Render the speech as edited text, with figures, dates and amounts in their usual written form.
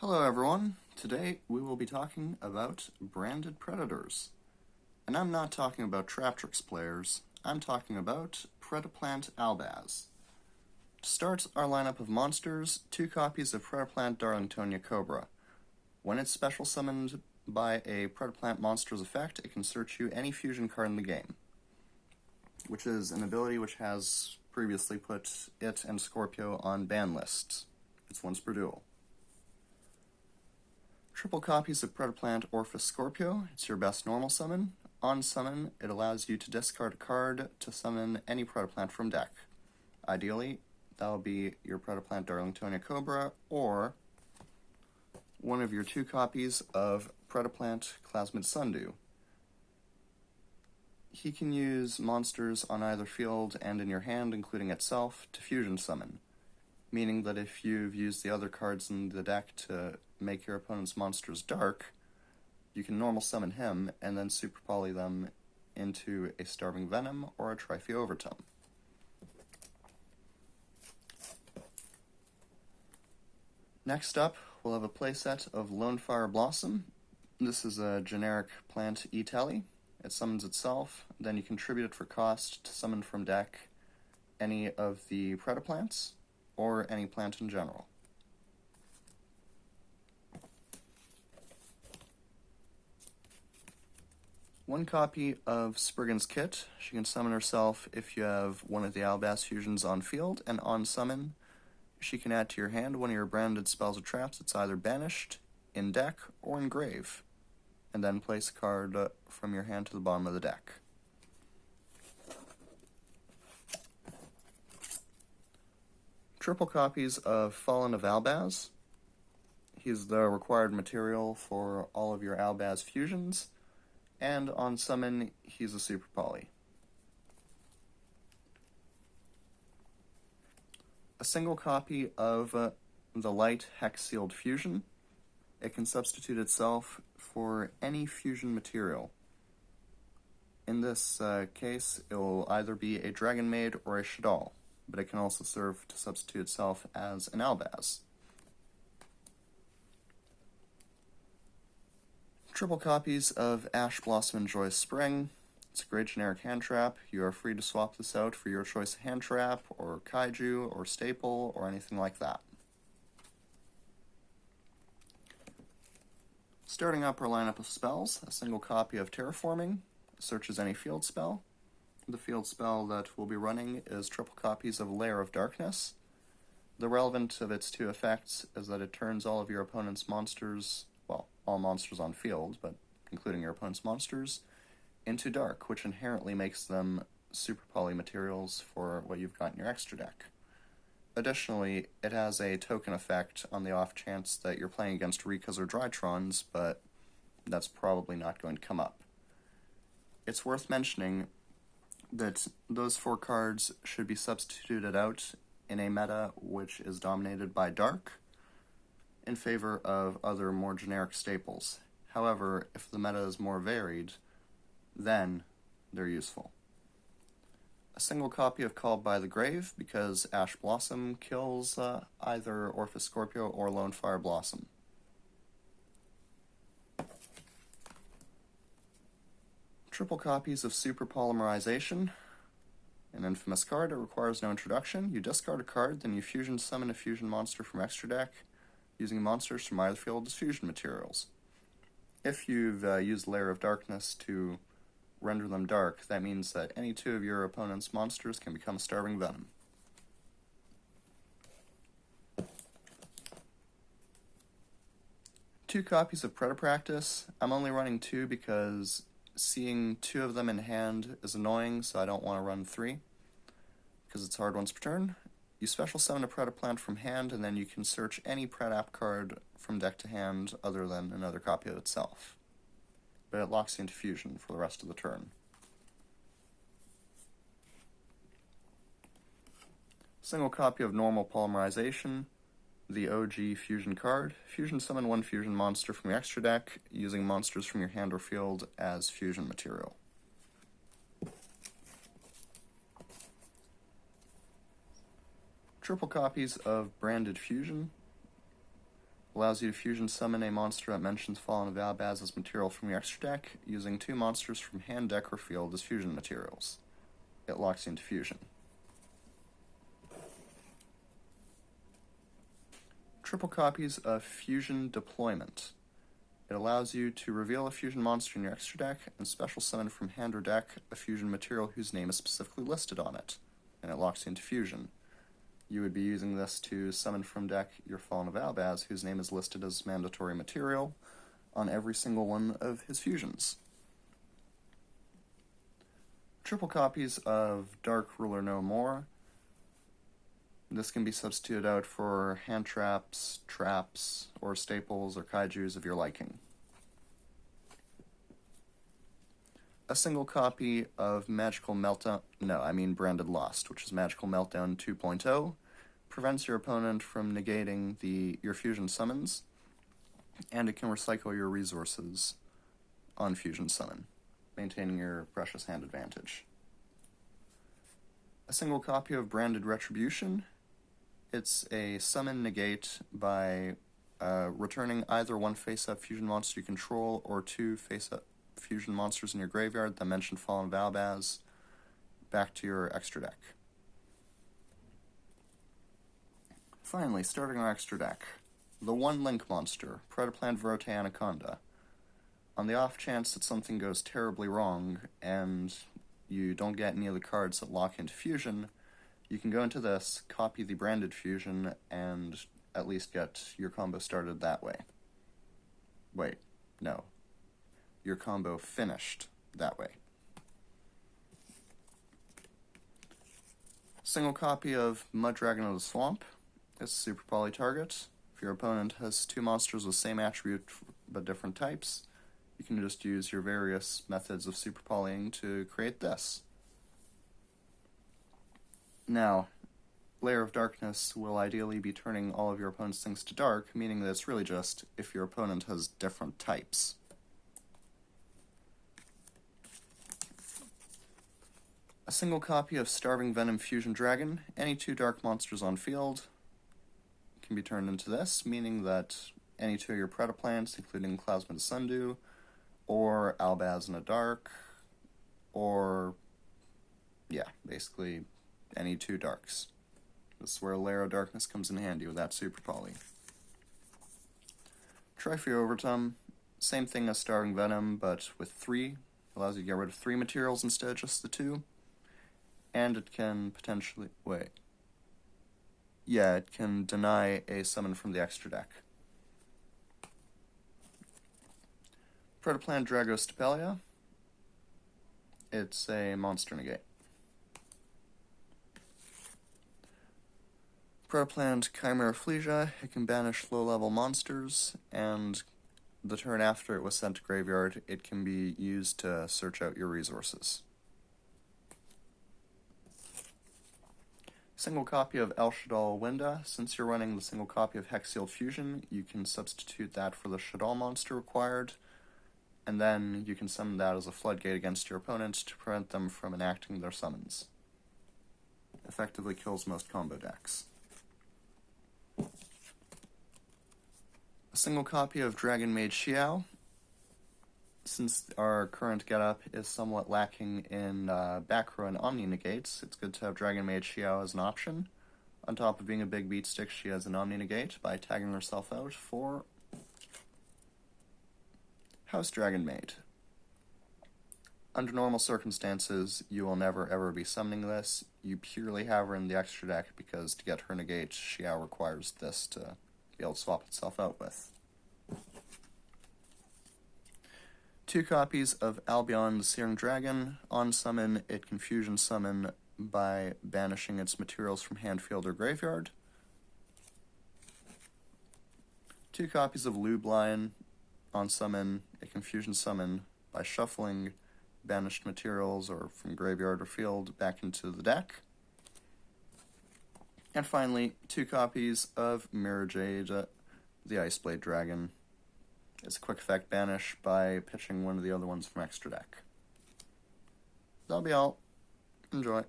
Hello everyone, today we will be talking about branded predators. And I'm not talking about Traptrix players, I'm talking about predaplant albaz. To start our lineup of monsters, 2 copies of predaplant Darlingtonia Cobra. When it's special summoned by a predaplant monster's effect, it can search you any fusion card in the game, which is an ability which has previously put it and Scorpio on ban lists. It's once per duel. Triple copies of Predaplant Orphis Scorpio. It's your best normal summon. On summon, it allows you to discard a card to summon any Predaplant from deck. Ideally, that'll be your Predaplant Darlingtonia Cobra, or one of your 2 copies of Predaplant Clasmid Sundew. He can use monsters on either field and in your hand, including itself, to fusion summon, meaning that if you've used the other cards in the deck to make your opponent's monsters dark, you can normal summon him and then superpoly them into a Starving Venom or a Trifeovertum. Next up, we'll have a playset of Lonefire Blossom. This is a generic plant E-Tele. It summons itself, then you contribute it for cost to summon from deck any of the Predaplants, or any plant in general. One copy of Spriggan's Kit. She can summon herself if you have one of the albaz fusions on field, and on summon, she can add to your hand one of your branded spells or traps that's either banished, in deck, or in grave, and then place a card from your hand to the bottom of the deck. Triple copies of Fallen of Albaz. He's the required material for all of your albaz fusions, and on summon, he's a superpoly. A single copy of the Light Hex Sealed Fusion. It can substitute itself for any fusion material. In this case, it will either be a Dragon Maid or a Shadal, but it can also serve to substitute itself as an albaz. Triple copies of Ash Blossom and Joyous Spring. It's a great generic hand trap. You are free to swap this out for your choice of hand trap, or kaiju, or staple, or anything like that. Starting up our lineup of spells, a single copy of Terraforming. Searches any field spell. The field spell that we'll be running is triple copies of Lair of Darkness. The relevant of its 2 effects is that it turns all of your opponent's monsters, well, all monsters on field, but including your opponent's monsters, into dark, which inherently makes them superpoly materials for what you've got in your extra deck. Additionally, it has a token effect on the off chance that you're playing against Rikas or Drytrons, but that's probably not going to come up. It's worth mentioning that those 4 cards should be substituted out in a meta which is dominated by dark in favor of other more generic staples. However, if the meta is more varied, then they're useful. A single copy of Called by the Grave, because Ash Blossom kills either Orphis Scorpio or Lonefire Blossom. Triple copies of Super Polymerization. An infamous card, it requires no introduction. You discard a card, then you fusion summon a fusion monster from extra deck, using monsters from either field as fusion materials. If you've used Lair of Darkness to render them dark, that means that any 2 of your opponent's monsters can become Starving Venom. Two copies of Predapractice. I'm only running 2 because seeing 2 of them in hand is annoying, so I don't want to run 3, because it's hard once per turn. You special summon a Predaplant from hand, and then you can search any Predap card from deck to hand other than another copy of itself. But it locks you into fusion for the rest of the turn. Single copy of Normal Polymerization, the OG fusion card. Fusion summon 1 fusion monster from your extra deck, using monsters from your hand or field as fusion material. Triple copies of Branded Fusion. Allows you to fusion summon a monster that mentions Fallen of Albaz as material from your extra deck, using 2 monsters from hand, deck, or field as fusion materials. It locks you into fusion. Triple copies of Fusion Deployment. It allows you to reveal a fusion monster in your extra deck and special summon from hand or deck a fusion material whose name is specifically listed on it, and it locks you into fusion. You would be using this to summon from deck your Fallen of Albaz, whose name is listed as mandatory material on every single one of his fusions. Triple copies of Dark Ruler No More. This can be substituted out for hand traps, or staples, or kaijus of your liking. A single copy of Magical Meltdown, Branded Lost, which is Magical Meltdown 2.0, prevents your opponent from negating your fusion summons, and it can recycle your resources on fusion summon, maintaining your precious hand advantage. A single copy of Branded Retribution. It's a summon negate by returning either 1 face-up fusion monster you control or 2 face-up fusion monsters in your graveyard that mention Fallen of Albaz back to your extra deck. Finally, starting our extra deck, the 1 link monster, Predaplant Verte Anaconda. On the off chance that something goes terribly wrong and you don't get any of the cards that lock into fusion, you can go into this, copy the branded fusion, and at least get your combo started that way. Wait, no. Your combo finished that way. Single copy of Mud Dragon of the Swamp. It's a super poly target. If your opponent has 2 monsters with same attribute but different types, you can just use your various methods of super polying to create this. Now, Layer of Darkness will ideally be turning all of your opponent's things to dark, meaning that it's really just if your opponent has different types. A single copy of Starving Venom Fusion Dragon. Any 2 dark monsters on field can be turned into this, meaning that any 2 of your predaplants, including Plasma Sundew, or Albaz in a Dark, or, basically any 2 darks. This is where Layer of Darkness comes in handy with that super poly. Trophy Overtum, same thing as Starving Venom, but with 3. Allows you to get rid of 3 materials instead of just the 2. And it can potentially... it can deny a summon from the extra deck. Predaplant Dragostapelia. It's a monster negate. Predaplant Chimera Flesia. It can banish low-level monsters, and the turn after it was sent to graveyard, it can be used to search out your resources. Single copy of El Shaddoll Winda. Since you're running the single copy of Hexial Fusion, you can substitute that for the Shaddoll monster required, and then you can summon that as a floodgate against your opponent to prevent them from enacting their summons. Effectively kills most combo decks. A single copy of Dragon Maid Xiao. Since our current getup is somewhat lacking in back row and Omni negates, it's good to have Dragon Maid Xiao as an option. On top of being a big beat stick, she has an Omni negate by tagging herself out for House Dragon Maid. Under normal circumstances, you will never ever be summoning this. You purely have her in the extra deck because to get her negate, Xiao requires this to be able to swap itself out with. 2 copies of Albion the Searing Dragon. On summon, it can fusion summon by banishing its materials from hand, field, or graveyard. 2 copies of Lubline. On summon, it can fusion summon by shuffling banished materials or from graveyard or field back into the deck. And finally, 2 copies of Mirror Jade, the Iceblade Dragon. It's a quick effect banish by pitching one of the other ones from extra deck. That'll be all. Enjoy.